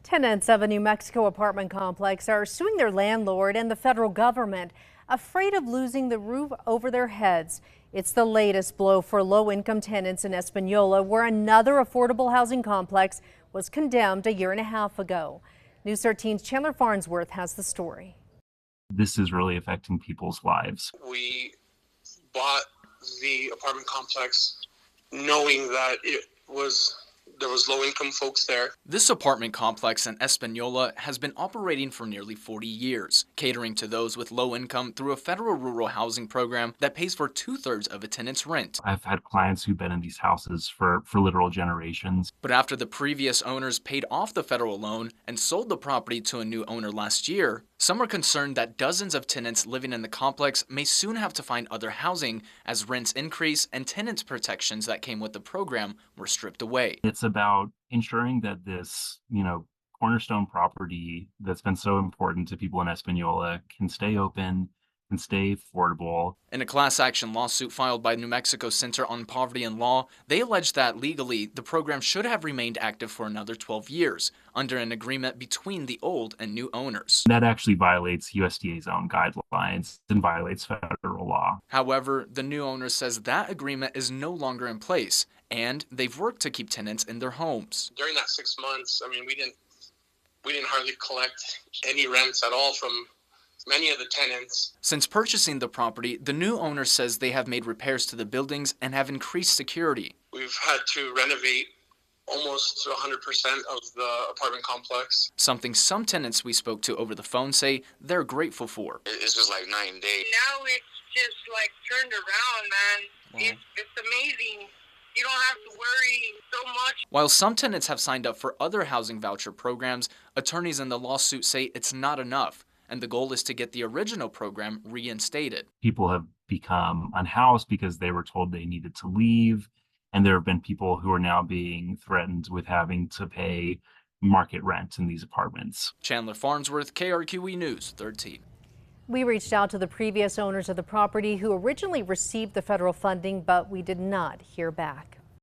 Tenants of a New Mexico apartment complex are suing their landlord and the federal government, afraid of losing the roof over their heads. It's the latest blow for low-income tenants in Española, where another affordable housing complex was condemned a year and a half ago. News 13's Chandler Farnsworth has the story. This is really affecting people's lives. We bought the apartment complex knowing that there was low-income folks there. This apartment complex in Española has been operating for nearly 40 years, catering to those with low income through a federal rural housing program that pays for 2/3 of a tenant's rent. I've had clients who've been in these houses for literal generations. But after the previous owners paid off the federal loan and sold the property to a new owner last year, some are concerned that dozens of tenants living in the complex may soon have to find other housing as rents increase and tenant protections that came with the program were stripped away. It's about ensuring that this, cornerstone property that's been so important to people in Española can stay open and stay affordable. In a class action lawsuit filed by New Mexico Center on Poverty and Law, they allege that legally the program should have remained active for another 12 years under an agreement between the old and new owners. That actually violates USDA's own guidelines and violates federal law. However, the new owner says that agreement is no longer in place, and they've worked to keep tenants in their homes. During that 6 months, we didn't hardly collect any rents at all from many of the tenants. Since purchasing the property, the new owner says they have made repairs to the buildings and have increased security. We've had to renovate almost 100% of the apartment complex. Something some tenants we spoke to over the phone say they're grateful for. It's just like night and day. Now it's just like turned around, man. Wow. It's amazing. You don't have to worry so much. While some tenants have signed up for other housing voucher programs, attorneys in the lawsuit say it's not enough, and the goal is to get the original program reinstated. People have become unhoused because they were told they needed to leave, and there have been people who are now being threatened with having to pay market rent in these apartments. Chandler Farnsworth, KRQE News 13. We reached out to the previous owners of the property who originally received the federal funding, but we did not hear back.